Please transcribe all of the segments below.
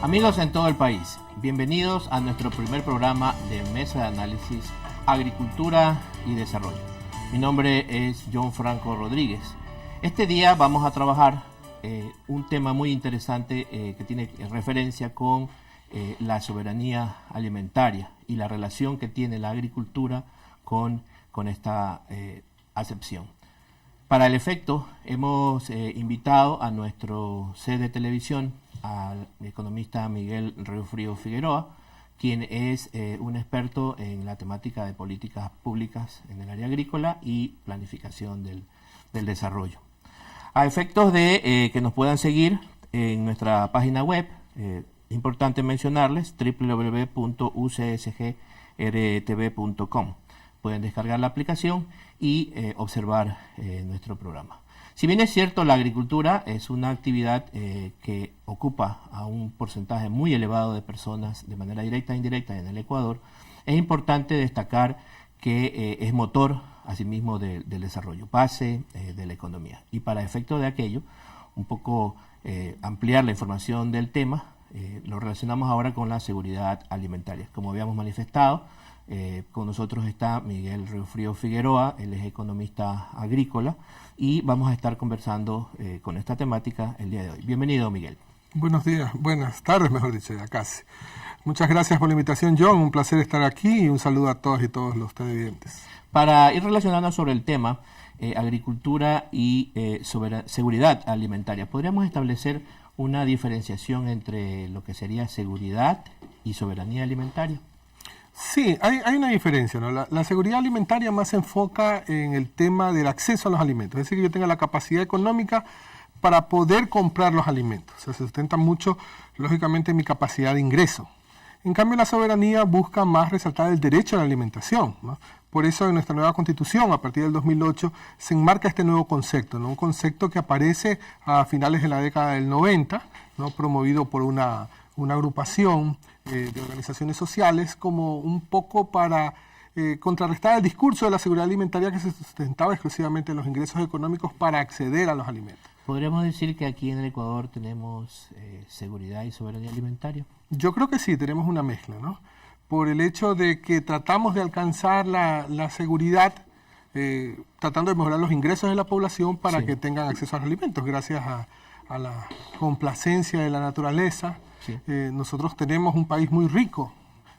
Amigos en todo el país, bienvenidos a nuestro primer programa de Mesa de Análisis Agricultura y Desarrollo. Mi nombre es John Franco Rodríguez. Este día vamos a trabajar un tema muy interesante que tiene referencia con la soberanía alimentaria y la relación que tiene la agricultura con esta acepción. Para el efecto, hemos invitado a nuestro set de televisión al economista Miguel Riofrío Figueroa, quien es un experto en la temática de políticas públicas en el área agrícola y planificación del desarrollo. A efectos de que nos puedan seguir en nuestra página web, importante mencionarles www.ucsgrtv.com. Pueden descargar la aplicación y observar nuestro programa. Si bien es cierto, la agricultura es una actividad que ocupa a un porcentaje muy elevado de personas de manera directa e indirecta en el Ecuador, es importante destacar que es motor, asimismo, del desarrollo, base de la economía. Y para efecto de aquello, un poco ampliar la información del tema, lo relacionamos ahora con la seguridad alimentaria. Como habíamos manifestado, con nosotros está Miguel Riofrío Figueroa, él es economista agrícola, y vamos a estar conversando con esta temática el día de hoy. Bienvenido, Miguel. Buenos días, buenas tardes, mejor dicho, ya casi. Muchas gracias por la invitación, John. Un placer estar aquí y un saludo a todas y todos los televidentes. Para ir relacionando sobre el tema, agricultura y seguridad alimentaria, ¿podríamos establecer una diferenciación entre lo que sería seguridad y soberanía alimentaria? Sí, hay una diferencia, ¿no? La seguridad alimentaria más se enfoca en el tema del acceso a los alimentos, es decir, que yo tenga la capacidad económica para poder comprar los alimentos. O sea, se sustenta mucho, lógicamente, mi capacidad de ingreso. En cambio, la soberanía busca más resaltar el derecho a la alimentación, ¿no? Por eso en nuestra nueva Constitución, a partir del 2008, se enmarca este nuevo concepto, ¿no? Un concepto que aparece a finales de la década del 90, ¿no? Promovido por una agrupación de organizaciones sociales, como un poco para contrarrestar el discurso de la seguridad alimentaria que se sustentaba exclusivamente en los ingresos económicos para acceder a los alimentos. ¿Podríamos decir que aquí en el Ecuador tenemos seguridad y soberanía alimentaria? Yo creo que sí, tenemos una mezcla, ¿no? Por el hecho de que tratamos de alcanzar la seguridad, tratando de mejorar los ingresos de la población para que tengan acceso a los alimentos, gracias a la complacencia de la naturaleza. Sí. Nosotros tenemos un país muy rico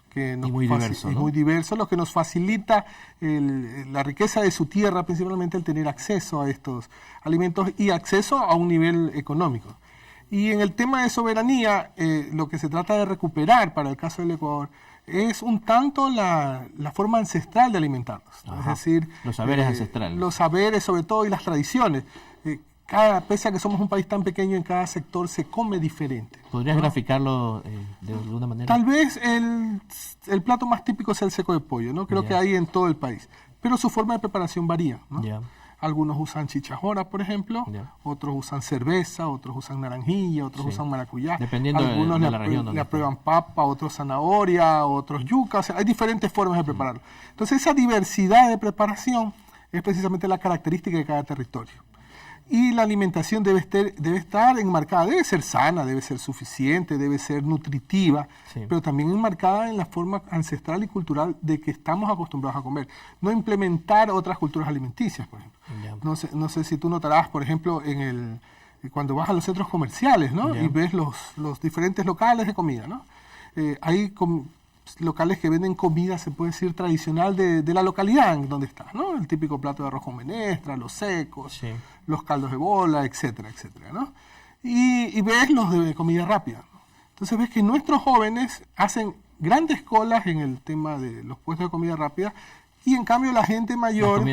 que nos muy diverso, ¿no? Muy diverso, lo que nos facilita la riqueza de su tierra, principalmente el tener acceso a estos alimentos y acceso a un nivel económico. Y en el tema de soberanía, lo que se trata de recuperar para el caso del Ecuador es un tanto la forma ancestral de alimentarnos, ¿no? Es decir, los saberes ancestrales. Los saberes sobre todo y las tradiciones. Pese a que somos un país tan pequeño, en cada sector se come diferente. ¿Podrías graficarlo de alguna manera? Tal vez el plato más típico sea el seco de pollo, ¿no? Creo que hay en todo el país. Pero su forma de preparación varía, ¿no? Algunos usan chichajora, por ejemplo, otros usan cerveza, otros usan naranjilla, otros usan maracuyá. Dependiendo algunos de la región. le aprueban papa, otros zanahoria, otros yuca. O sea, hay diferentes formas de prepararlo. Entonces, esa diversidad de preparación es precisamente la característica de cada territorio. Y la alimentación debe estar enmarcada, debe ser sana, debe ser suficiente, debe ser nutritiva, pero también enmarcada en la forma ancestral y cultural de que estamos acostumbrados a comer. No implementar otras culturas alimenticias, por ejemplo. No sé si tú notarás, por ejemplo, cuando vas a los centros comerciales, ¿no? Y ves los diferentes locales de comida, ¿no? Hay locales que venden comida, se puede decir, tradicional de la localidad en donde está, ¿no? El típico plato de arroz con menestra, los secos, los caldos de bola, etcétera, etcétera, ¿no? Y ves los de comida rápida, ¿no? Entonces ves que nuestros jóvenes hacen grandes colas en el tema de los puestos de comida rápida y en cambio la gente mayor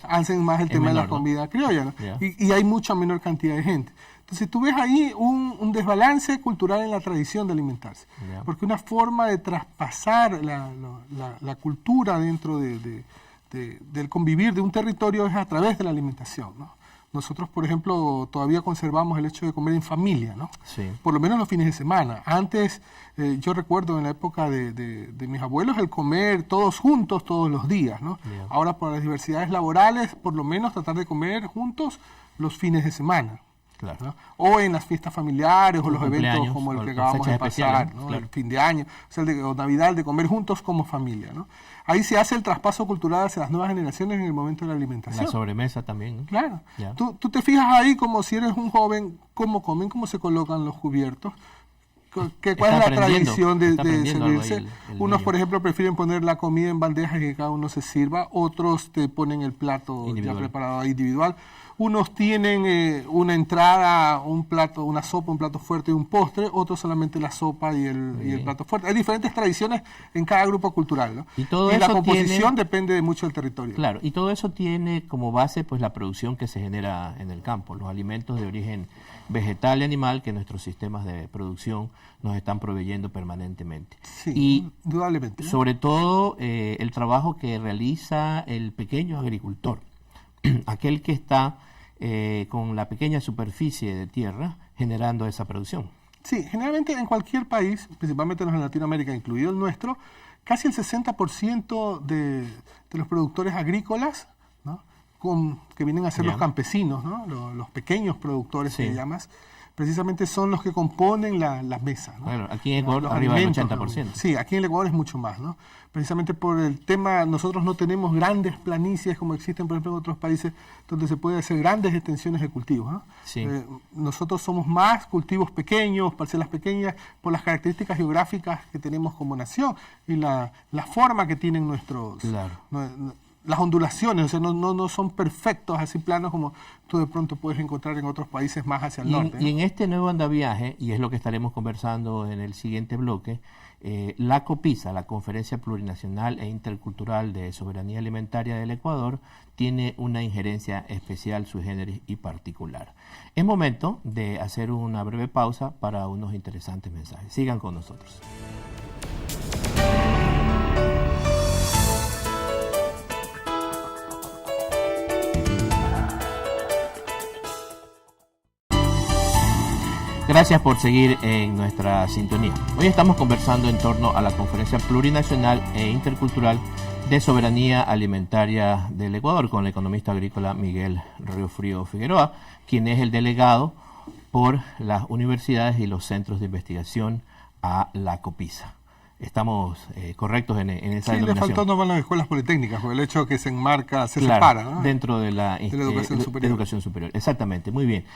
hacen más el tema de la comida criolla, ¿no? Y hay mucha menor cantidad de gente. Entonces tú ves ahí un desbalance cultural en la tradición de alimentarse, porque una forma de traspasar la cultura dentro del convivir de un territorio es a través de la alimentación, ¿no? Nosotros, por ejemplo, todavía conservamos el hecho de comer en familia, ¿no? Por lo menos los fines de semana. Antes, yo recuerdo en la época de mis abuelos el comer todos juntos todos los días, ¿no? Ahora, por las diversidades laborales, por lo menos tratar de comer juntos los fines de semana. Claro. ¿no? O en las fiestas familiares o los eventos cumpleaños, como el o que acabamos de fechas pasar, especiales, ¿no? claro. El fin de año, o Navidad, el de comer juntos como familia, ¿no? Ahí se hace el traspaso cultural hacia las nuevas generaciones en el momento de la alimentación. La sobremesa también, ¿no? Claro. Ya. Tú te fijas ahí como si eres un joven, cómo comen, cómo se colocan los cubiertos, cuál es Está la aprendiendo, tradición de está aprendiendo algo ahí servirse. el Unos, niño. por ejemplo, prefieren poner la comida en bandejas y que cada uno se sirva. Otros te ponen el plato Individual. ya preparado individual. Unos tienen una entrada, un plato, una sopa, un plato fuerte y un postre. Otros solamente la sopa y el plato fuerte. Hay diferentes tradiciones en cada grupo cultural, ¿no? Y todo la eso composición tiene- depende de mucho del territorio. Claro, y todo eso tiene como base pues la producción que se genera en el campo, los alimentos de origen vegetal y animal que nuestros sistemas de producción nos están proveyendo permanentemente. Sí, Y indudablemente, ¿no? sobre todo el trabajo que realiza el pequeño agricultor, aquel que está con la pequeña superficie de tierra generando esa producción. Sí, generalmente en cualquier país, principalmente en Latinoamérica, incluido el nuestro, casi el 60% de los productores agrícolas, ¿no? Que vienen a ser Ya. los campesinos, ¿no? Los pequeños productores Sí. que llamas, precisamente son los que componen la mesa, ¿no? Claro, aquí en Ecuador Los arriba del alimentos, 80%. Sí, aquí en el Ecuador es mucho más, ¿no? Precisamente por el tema, nosotros no tenemos grandes planicies como existen, por ejemplo, en otros países donde se puede hacer grandes extensiones de cultivos, ¿no? Sí. Nosotros somos más cultivos pequeños, parcelas pequeñas, por las características geográficas que tenemos como nación y la forma que tienen nuestros... Claro. Las ondulaciones, o sea, no son perfectos, así planos como tú de pronto puedes encontrar en otros países más hacia el Y en, norte, ¿no? y en este nuevo andaviaje, y es lo que estaremos conversando en el siguiente bloque, la COPISA, la Conferencia Plurinacional e Intercultural de Soberanía Alimentaria del Ecuador, tiene una injerencia especial, sui generis y particular. Es momento de hacer una breve pausa para unos interesantes mensajes. Sigan con nosotros. Gracias por seguir en nuestra sintonía. Hoy estamos conversando en torno a la Conferencia Plurinacional e Intercultural de Soberanía Alimentaria del Ecuador con el economista agrícola Miguel Riofrío Figueroa, quien es el delegado por las universidades y los centros de investigación a la COPISA. Estamos correctos en esa Sí, le denominación. faltó nomás las escuelas politécnicas, porque el hecho que se enmarca, se Claro, separa, ¿no? dentro de la educación superior. educación superior. Exactamente, muy bien.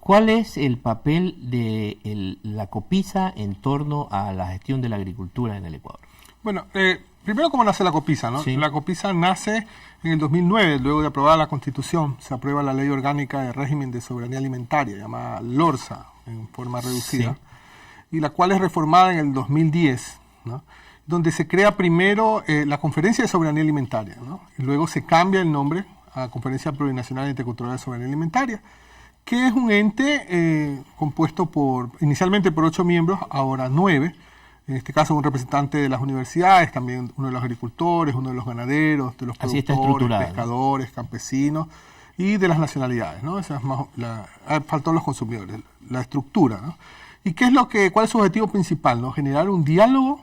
¿Cuál es el papel de la COPISA en torno a la gestión de la agricultura en el Ecuador? Bueno, primero, ¿cómo nace la COPISA, no? Sí. La COPISA nace en el 2009, luego de aprobada la Constitución, se aprueba la Ley Orgánica de Régimen de Soberanía Alimentaria, llamada LORSA, en forma reducida, y la cual es reformada en el 2010, ¿no? Donde se crea primero la Conferencia de Soberanía Alimentaria, ¿no? Y luego se cambia el nombre a Conferencia Plurinacional e Intercultural de Soberanía Alimentaria, que es un ente compuesto inicialmente por 8 miembros, ahora 9. En este caso, un representante de las universidades, también uno de los agricultores, uno de los ganaderos, de los Así está productores, estructurado, pescadores, campesinos y de las nacionalidades, ¿no? Esa es faltó los consumidores, la estructura, ¿no? ¿Y cuál es su objetivo principal, ¿no? Generar un diálogo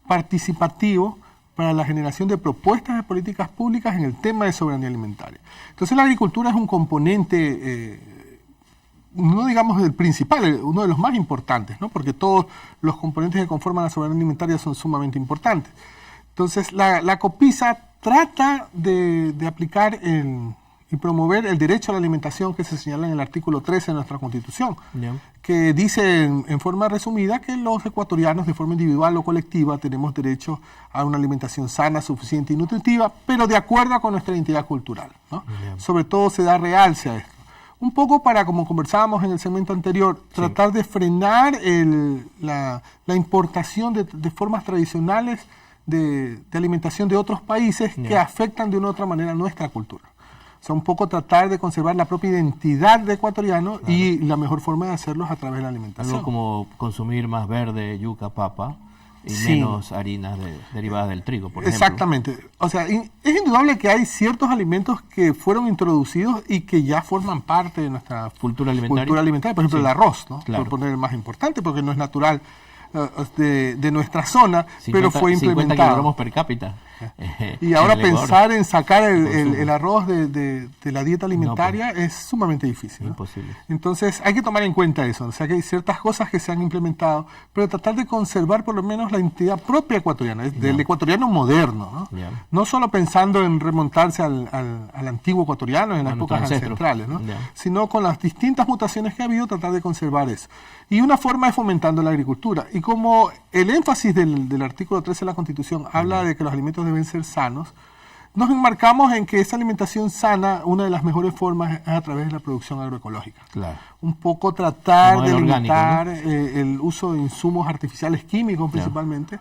participativo para la generación de propuestas de políticas públicas en el tema de soberanía alimentaria. Entonces la agricultura es un componente, no digamos el principal, uno de los más importantes, ¿no? Porque todos los componentes que conforman la soberanía alimentaria son sumamente importantes. Entonces la COPISA trata de aplicar y promover el derecho a la alimentación que se señala en el artículo 13 de nuestra Constitución, que dice en forma resumida que los ecuatorianos de forma individual o colectiva tenemos derecho a una alimentación sana, suficiente y nutritiva, pero de acuerdo con nuestra identidad cultural, ¿no? Sobre todo se da realce a esto. Un poco para, como conversábamos en el segmento anterior, tratar de frenar la importación de formas tradicionales de alimentación de otros países que afectan de una u otra manera nuestra cultura. O sea, un poco tratar de conservar la propia identidad de ecuatoriano y la mejor forma de hacerlo es a través de la alimentación. Algo como consumir más verde, yuca, papa y Sí. menos harinas derivadas del trigo, por Exactamente. O sea, es indudable que hay ciertos alimentos que fueron introducidos y que ya forman parte de nuestra Cultura alimentaria. Por ejemplo, Sí. el arroz, ¿no? Claro. Por poner el más importante, porque no es natural de nuestra zona, pero fue 50 implementado. kilogramos per cápita. Y ahora en el Ecuador. pensar en sacar el arroz de la dieta alimentaria es sumamente difícil, ¿no? Imposible. Entonces hay que tomar en cuenta eso, o sea que hay ciertas cosas que se han implementado, pero tratar de conservar por lo menos la identidad propia ecuatoriana, del ecuatoriano moderno, ¿no? No solo pensando en remontarse al antiguo ecuatoriano en las épocas ancestrales, ¿no? Sino con las distintas mutaciones que ha habido, tratar de conservar eso. Y una forma es fomentando la agricultura. Y como el énfasis del artículo 13 de la Constitución habla de que los alimentos deben ser sanos, nos enmarcamos en que esa alimentación sana, una de las mejores formas es a través de la producción agroecológica. Claro. Un poco tratar de limitar orgánico, ¿no? el uso de insumos artificiales químicos principalmente,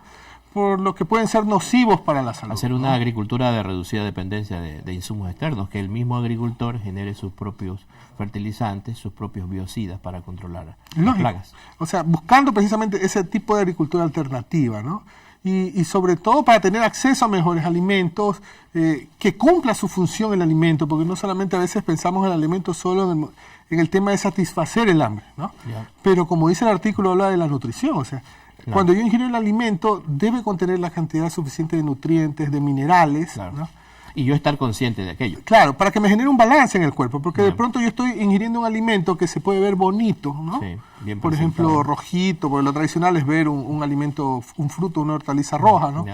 por lo que pueden ser nocivos para la salud. Hacer una agricultura de reducida dependencia de insumos externos, que el mismo agricultor genere sus propios fertilizantes, sus propios biocidas para controlar las plagas. O sea, buscando precisamente ese tipo de agricultura alternativa, ¿no? Y sobre todo para tener acceso a mejores alimentos, que cumpla su función el alimento, porque no solamente a veces pensamos en el alimento solo en el tema de satisfacer el hambre, ¿no? Pero como dice el artículo, habla de la nutrición, o sea, cuando yo ingiero el alimento debe contener la cantidad suficiente de nutrientes, de minerales, ¿no? Y yo estar consciente de aquello. Claro, para que me genere un balance en el cuerpo, porque de pronto yo estoy ingiriendo un alimento que se puede ver bonito, ¿no? Sí, bien por ejemplo, rojito, porque lo tradicional es ver un alimento, un fruto, una hortaliza roja, ¿no?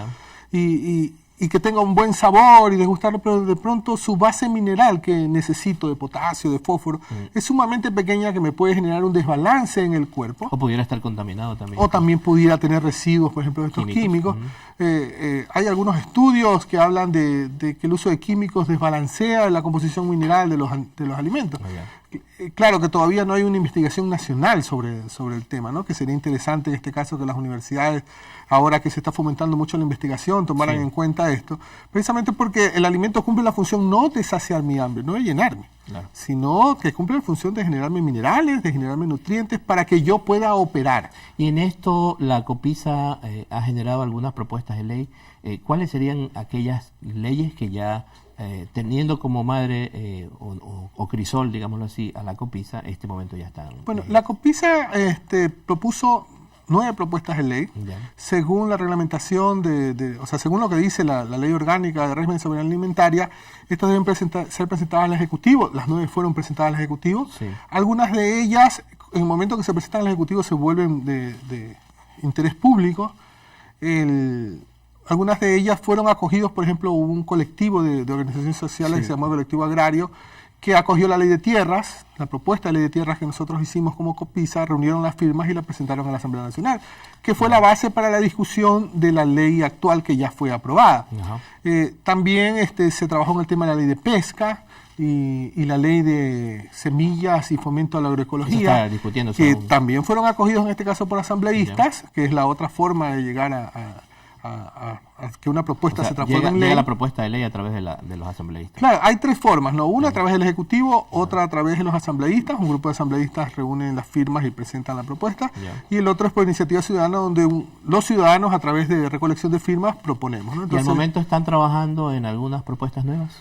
Y que tenga un buen sabor y degustarlo, pero de pronto su base mineral que necesito de potasio, de fósforo, es sumamente pequeña, que me puede generar un desbalance en el cuerpo. O pudiera estar contaminado también. O también pudiera tener residuos, por ejemplo, de estos químicos. Hay algunos estudios que hablan de que el uso de químicos desbalancea la composición mineral de los alimentos. Claro que todavía no hay una investigación nacional sobre el tema, ¿no? Que sería interesante en este caso que las universidades, ahora que se está fomentando mucho la investigación, tomaran en cuenta esto, precisamente porque el alimento cumple la función no de saciar mi hambre, no de llenarme, sino que cumple la función de generarme minerales, de generarme nutrientes para que yo pueda operar. Y en esto la COPISA ha generado algunas propuestas de ley. ¿Cuáles serían aquellas leyes que ya teniendo como madre o crisol, digámoslo así, a la COPISA, este momento ya están? Bueno, la COPISA propuso 9 propuestas de ley, según la reglamentación o sea, según lo que dice la Ley Orgánica de Régimen de Soberanía Alimentaria. Estas deben ser presentadas al Ejecutivo. Las 9 fueron presentadas al Ejecutivo. Algunas de ellas, en el momento que se presentan al Ejecutivo, se vuelven de interés público. Algunas de ellas fueron acogidos, por ejemplo, hubo un colectivo de organizaciones sociales que se llamó Colectivo Agrario, que acogió la ley de tierras, la propuesta de ley de tierras que nosotros hicimos como COPISA, reunieron las firmas y la presentaron a la Asamblea Nacional, que fue la base para la discusión de la ley actual que ya fue aprobada. También se trabajó en el tema de la ley de pesca y la ley de semillas y fomento a la agroecología, que también fueron acogidos en este caso por asambleístas, que es la otra forma de llegar a que una propuesta se transforme en ley. Llega la propuesta de ley a través de los asambleístas. Claro, hay 3 formas, ¿no? Una a través del Ejecutivo, otra a través de los asambleístas. Un grupo de asambleístas reúnen las firmas y presentan la propuesta. Y el otro es por iniciativa ciudadana, donde los ciudadanos a través de recolección de firmas proponemos, ¿no? Entonces, ¿y al momento están trabajando en algunas propuestas nuevas?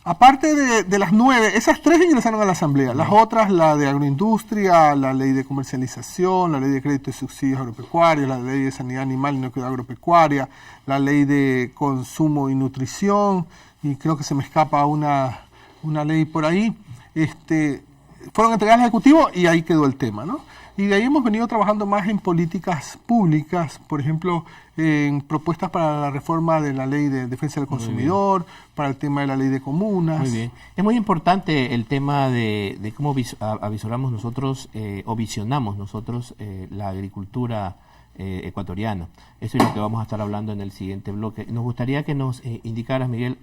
Aparte de las 9, esas 3 ingresaron a la Asamblea. Las otras, la de agroindustria, la ley de comercialización, la ley de crédito y subsidios agropecuarios, la ley de sanidad animal y inocuidad agropecuaria, la ley de consumo y nutrición, y creo que se me escapa una ley por ahí, fueron entregadas al Ejecutivo y ahí quedó el tema, ¿no? Y de ahí hemos venido trabajando más en políticas públicas, por ejemplo, en propuestas para la reforma de la ley de defensa del consumidor, para el tema de la ley de comunas. Muy bien. Es muy importante el tema de cómo avisoramos nosotros o visionamos nosotros la agricultura ecuatoriana. Eso es lo que vamos a estar hablando en el siguiente bloque. Nos gustaría que nos indicaras, Miguel,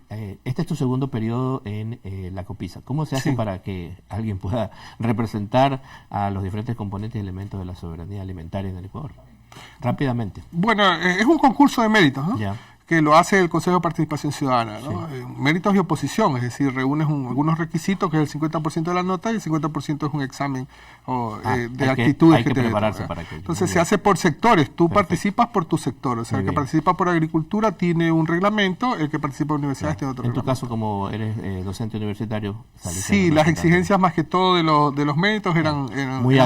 este es tu segundo periodo en la COPISA. ¿Cómo se hace para que alguien pueda representar a los diferentes componentes y elementos de la soberanía alimentaria en el Ecuador? Rápidamente. Bueno, es un concurso de méritos, ¿no? Que lo hace el Consejo de Participación Ciudadana, ¿no? Méritos y oposición, es decir, reúnes algunos requisitos, que es el 50% de la nota y el 50% es un examen de actitudes que te prepararse para que. Entonces se hace por sectores, tú participas por tu sector, o sea, el que participa por agricultura tiene un reglamento, el que participa por universidades tiene otro reglamento. En tu caso, como eres docente universitario, sí, las exigencias más que todo de los méritos eran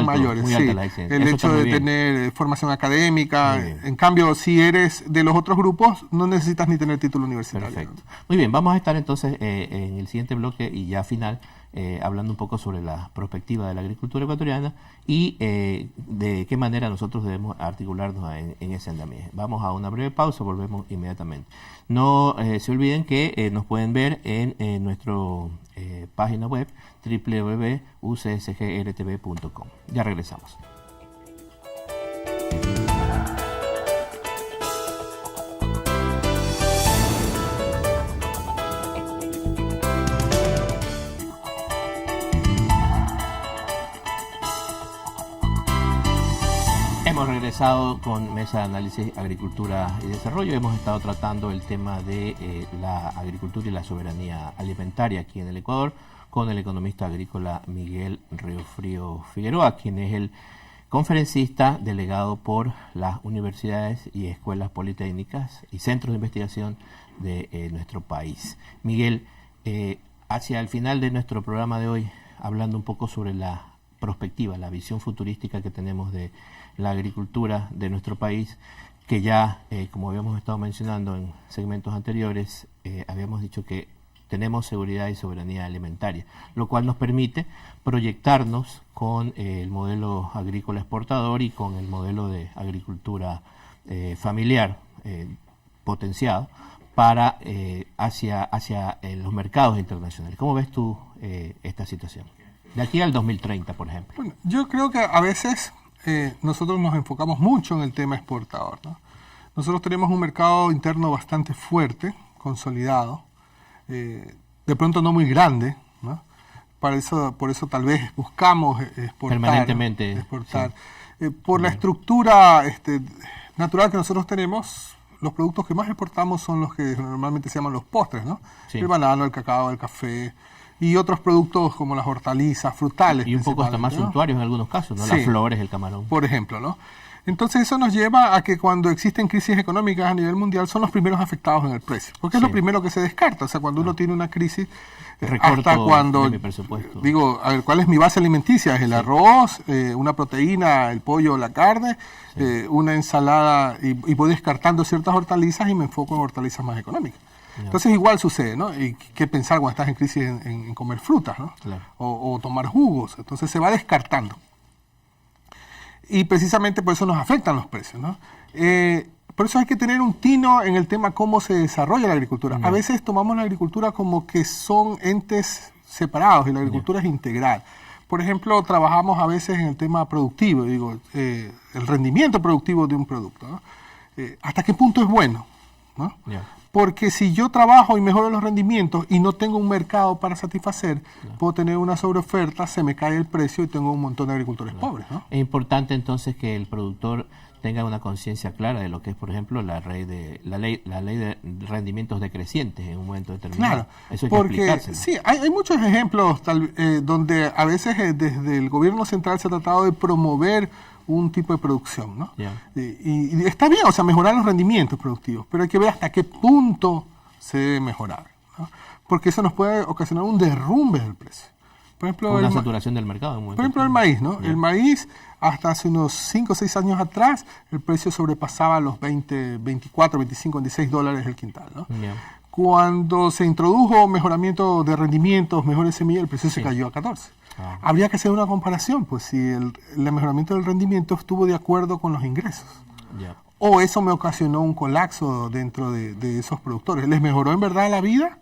mayores. Muy alta la exigencia. El hecho de tener formación académica, en cambio, si eres de los otros grupos, no necesitas ni tener título universitario. Perfecto. Muy bien, vamos a estar entonces en el siguiente bloque y ya final hablando un poco sobre la perspectiva de la agricultura ecuatoriana y de qué manera nosotros debemos articularnos en ese andamiaje. Vamos a una breve pausa, volvemos inmediatamente. No se olviden que nos pueden ver en nuestra página web www.ucsgrtv.com. Ya regresamos. Hemos regresado con Mesa de Análisis, Agricultura y Desarrollo. Hemos estado tratando el tema de la agricultura y la soberanía alimentaria aquí en el Ecuador con el economista agrícola Miguel Riofrío Figueroa, quien es el conferencista delegado por las universidades y escuelas politécnicas y centros de investigación de nuestro país. Miguel, hacia el final de nuestro programa de hoy, hablando un poco sobre la perspectiva, la visión futurística que tenemos de la agricultura de nuestro país, que ya, como habíamos estado mencionando en segmentos anteriores, habíamos dicho que tenemos seguridad y soberanía alimentaria, lo cual nos permite proyectarnos con el modelo agrícola exportador y con el modelo de agricultura familiar potenciado para hacia los mercados internacionales. ¿Cómo ves tú esta situación? De aquí al 2030, por ejemplo. Bueno, yo creo que a veces nosotros nos enfocamos mucho en el tema exportador, ¿no? Nosotros tenemos un mercado interno bastante fuerte, consolidado, de pronto no muy grande, ¿no? Por eso tal vez buscamos exportar. Permanentemente. Exportar. Sí. Por la estructura natural que nosotros tenemos, los productos que más exportamos son los que normalmente se llaman los postres, ¿no? Sí. El banano, el cacao, el café y otros productos como las hortalizas, frutales. Y un poco hasta más suntuarios en algunos casos, ¿no? Sí, las flores, el camarón. Por ejemplo, ¿no? Entonces eso nos lleva a que cuando existen crisis económicas a nivel mundial son los primeros afectados en el precio, porque es lo primero que se descarta. O sea, cuando uno tiene una crisis, hasta cuando de mi presupuesto. Digo, a ver, ¿cuál es mi base alimenticia? Es el arroz, una proteína, el pollo, la carne, una ensalada, y voy descartando ciertas hortalizas y me enfoco en hortalizas más económicas. Entonces igual sucede, ¿no? Y qué pensar cuando estás en crisis en comer frutas, ¿no? Claro. O tomar jugos. Entonces se va descartando. Y precisamente por eso nos afectan los precios, ¿no? Por eso hay que tener un tino en el tema cómo se desarrolla la agricultura. A veces tomamos la agricultura como que son entes separados y la agricultura es integral. Por ejemplo, trabajamos a veces en el tema productivo, digo, el rendimiento productivo de un producto, ¿no? ¿Hasta qué punto es bueno? ¿No? Porque si yo trabajo y mejoro los rendimientos y no tengo un mercado para satisfacer, puedo tener una sobreoferta, se me cae el precio y tengo un montón de agricultores pobres, ¿no? Es importante entonces que el productor tenga una conciencia clara de lo que es, por ejemplo, la ley de rendimientos decrecientes en un momento determinado. Claro, eso hay porque que explicárselo. Sí, hay muchos ejemplos donde a veces desde el gobierno central se ha tratado de promover un tipo de producción, ¿no? Yeah. Y está bien, o sea, mejorar los rendimientos productivos, pero hay que ver hasta qué punto se debe mejorar, ¿no? Porque eso nos puede ocasionar un derrumbe del precio. Por ejemplo, una saturación del mercado. Por ejemplo, el maíz, ¿no? Yeah. El maíz, hasta hace unos 5 o 6 años atrás, el precio sobrepasaba los 20, 24, 25, 26 dólares el quintal, ¿no? Yeah. Cuando se introdujo mejoramiento de rendimientos, mejores semillas, el precio se cayó a 14. Habría que hacer una comparación, pues si el mejoramiento del rendimiento estuvo de acuerdo con los ingresos. Yeah. O eso me ocasionó un colapso dentro de esos productores. ¿Les mejoró en verdad la vida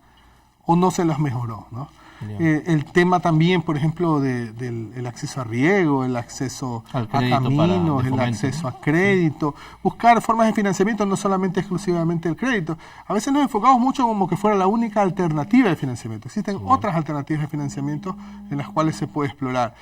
o no se las mejoró, ¿no? Yeah. El tema también, por ejemplo, del acceso a riego, el acceso a caminos, el acceso a crédito, buscar formas de financiamiento, no solamente exclusivamente el crédito. A veces nos enfocamos mucho como que fuera la única alternativa de financiamiento. Existen otras alternativas de financiamiento en las cuales se puede explorar.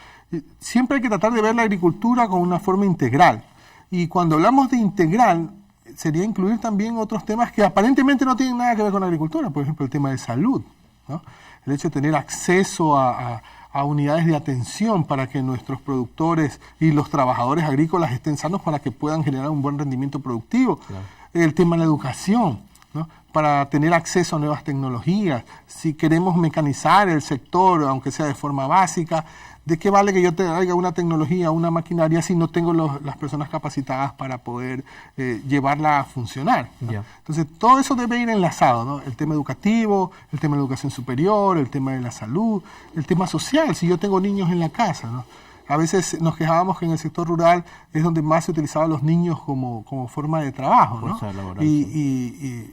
Siempre hay que tratar de ver la agricultura con una forma integral. Y cuando hablamos de integral, sería incluir también otros temas que aparentemente no tienen nada que ver con la agricultura. Por ejemplo, el tema de salud, ¿no? El hecho de tener acceso a unidades de atención para que nuestros productores y los trabajadores agrícolas estén sanos para que puedan generar un buen rendimiento productivo. Claro. El tema de la educación, ¿no? Para tener acceso a nuevas tecnologías. Si queremos mecanizar el sector, aunque sea de forma básica, ¿De qué vale que yo traiga una tecnología, una maquinaria, si no tengo las personas capacitadas para poder llevarla a funcionar, ¿no? Yeah. Entonces, todo eso debe ir enlazado, ¿no? El tema educativo, el tema de educación superior, el tema de la salud, el tema social, si yo tengo niños en la casa, ¿no? A veces nos quejábamos que en el sector rural es donde más se utilizaban los niños como forma de trabajo, ¿no? Fuerza laboral, Y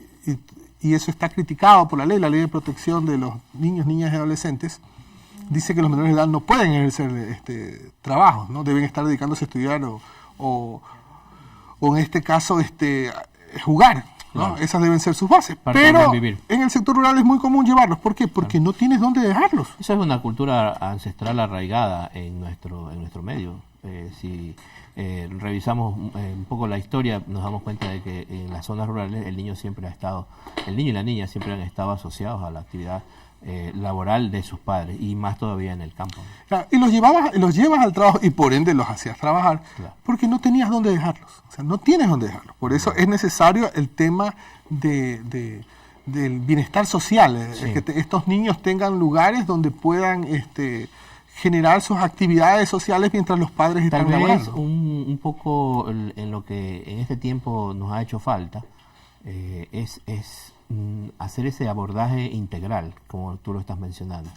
eso está criticado por la ley de protección de los niños, niñas y adolescentes. Dice que los menores de edad no pueden ejercer trabajos, ¿no? Deben estar dedicándose a estudiar o en este caso jugar, ¿no? Claro. Esas deben ser sus bases. Para Pero poder vivir. en el sector rural es muy común llevarlos. ¿Por qué? Porque no tienes dónde dejarlos. Esa es una cultura ancestral arraigada en nuestro medio. Si revisamos un poco la historia, nos damos cuenta de que en las zonas rurales el niño y la niña siempre han estado asociados a la actividad laboral de sus padres, y más todavía en el campo. Claro, y los llevas al trabajo y por ende los hacías trabajar, Claro. porque no tenías dónde dejarlos. O sea, no tienes dónde dejarlos. Por eso es necesario el tema del bienestar social, Sí. que estos niños tengan lugares donde puedan generar sus actividades sociales mientras los padres Tal están vez laborando. un poco en lo que en este tiempo nos ha hecho falta es hacer ese abordaje integral, como tú lo estás mencionando.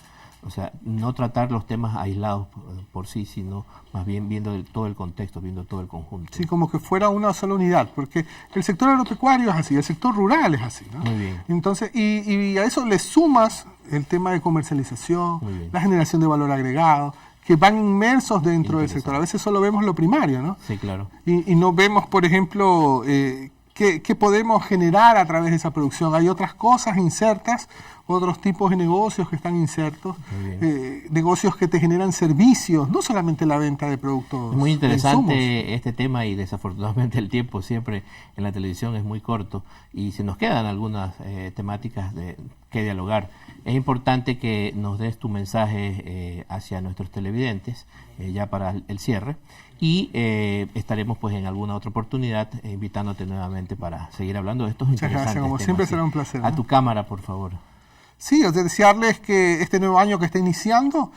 O sea, no tratar los temas aislados por sí, sino más bien viendo todo el contexto, viendo todo el conjunto. Sí, como que fuera una sola unidad, porque el sector agropecuario es así, el sector rural es así, ¿no? Muy bien. Entonces, y a eso le sumas el tema de comercialización, Muy bien. la generación de valor agregado, que van inmersos dentro del Interesante. sector. A veces solo vemos lo primario, ¿no? Sí, claro. Y no vemos, por ejemplo, qué podemos generar a través de esa producción. Hay otras cosas insertas, otros tipos de negocios que están insertos, Muy negocios que te generan servicios, no solamente la venta de productos. Es muy de interesante insumos. este tema, y desafortunadamente el tiempo siempre en la televisión es muy corto y se nos quedan algunas temáticas que dialogar. Es importante que nos des tu mensaje hacia nuestros televidentes ya para el cierre, y estaremos pues en alguna otra oportunidad invitándote nuevamente para seguir hablando de estos Muchas interesantes gracias, como temas. siempre Sí. será un placer, A ¿no? tu cámara, por favor. Sí, es desearles que este nuevo año que está iniciando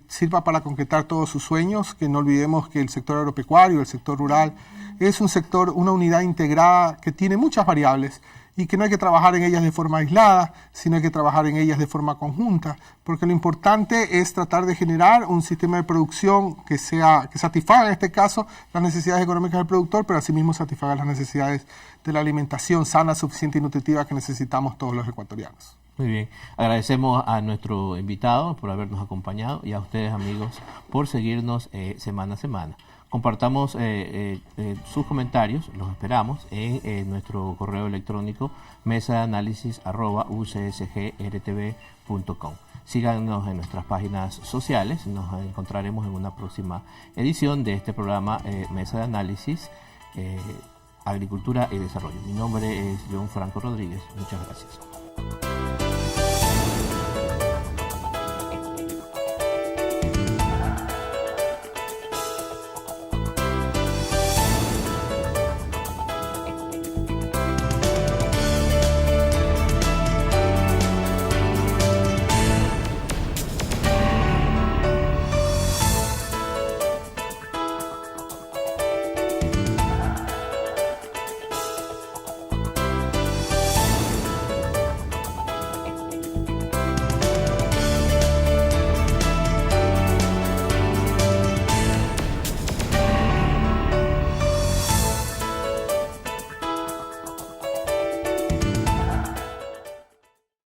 sirva para concretar todos sus sueños, que no olvidemos que el sector agropecuario, el sector rural, es un sector, una unidad integrada que tiene muchas variables y que no hay que trabajar en ellas de forma aislada, sino hay que trabajar en ellas de forma conjunta, porque lo importante es tratar de generar un sistema de producción que satisfaga en este caso las necesidades económicas del productor, pero asimismo satisfaga las necesidades de la alimentación sana, suficiente y nutritiva que necesitamos todos los ecuatorianos. Muy bien, agradecemos a nuestro invitado por habernos acompañado y a ustedes, amigos, por seguirnos semana a semana. Compartamos sus comentarios, los esperamos en nuestro correo electrónico mesadeanálisis@ucsgrtv.com. Síganos en nuestras páginas sociales, nos encontraremos en una próxima edición de este programa Mesa de Análisis, Agricultura y Desarrollo. Mi nombre es John Franco Rodríguez, muchas gracias.